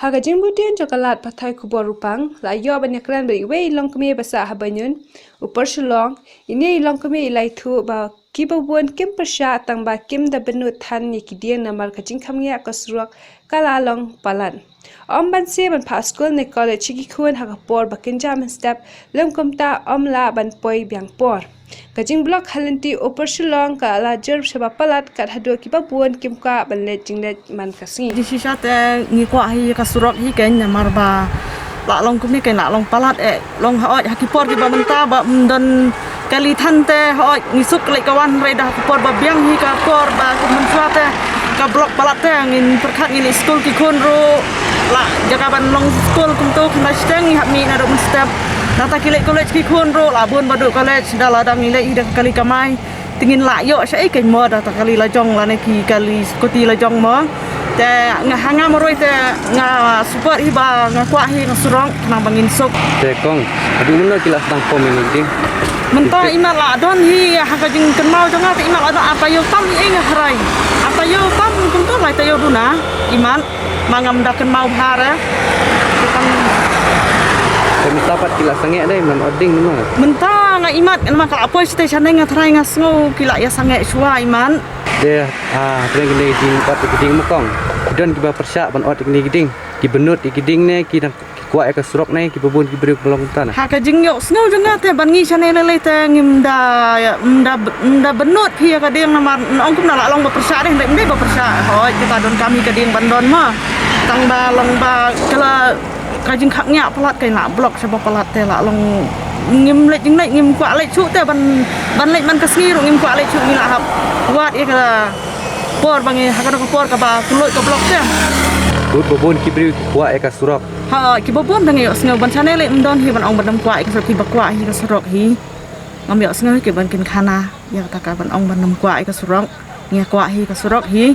Haga Jingpoi coklat pathai kubor Rupang la yo banyak ran beri we long kami basa habanyun upar shulong ini long kami ilai thu ba kibabun kim persya tang ba kim da benu than ni kidian namar kajing khamnya kasruak kala long palan ban se ban Phah Skul ne college ki khun haga por ba Kynjah Mynstep lem Kumta la ban poi biang por kajing blok halanti upar shulong kala jer shaba palat kat hadu kibabun kim ka ban le jinglet man kasing di sisa te ngi kwa hi kasurok hi ken namar ba la long kum ni ken la long palat long haoj hakipor ki ba menta ba mdon kali thante haoj ngi suk le kawan re dah hakipor ba biang hi ka por ba kum te ka blok palat te ngin perkhat ngin skul ki khon ro la jaga ban long skul kum tu kna steng hi mi na do Mynstep data kile college ki khon ro la bun ba do college dala dang ni le ida kali kamai tingin la yo sai ken mo data kali la jong la ne ki kali skoti la jong mo te ngahanga moroi te nga super iba nga kwa hi nga surong nang bangin sok te kong adu mun kilas tang pom ni ding menta imal la don hi ha jing ken mau janga te imal ada apa yo tam ing harai apa yo tam kum to lai te yo duna iman mangam da ken mau hara kami dapat kilas sange dai man oding ni mah menta nga imat ma ka apoy station nga thrai nga sngo kila ya sange suwa iman de breng ni ding pat giding mukong don ki ba persya ban ot ni giding ki benut ki giding ne ki kwa ka surok ne ki bubun ki beri pelong tan ha ka jing yo sngo janga te ban ngi chane le te ngimda mda benut hi ka ding namar ong kum na la long ba persya de ndai ba persya hoi kita don kami ka ding ban don ma tang ba long ba kala ka jing khaknya palat kai la blok sa ba palat te la long ngim le jing nai ngim kwa le chu te ban le man ka sni ro ngim kwa le chu ni la hap wat e ka por bangi ha ka por ka ba kuloi ka blok te bud bubun ki beri kwa ka surok ha ki bobon dang yo sngo ban chane le mdon hi ban ong ban kwa ka surok ki ba kwa hi ka surok hi ngam yo sngo ki ban kin khana ya ta ka ban ong ban nam kwa ka surok nge kwa hi ka surok hi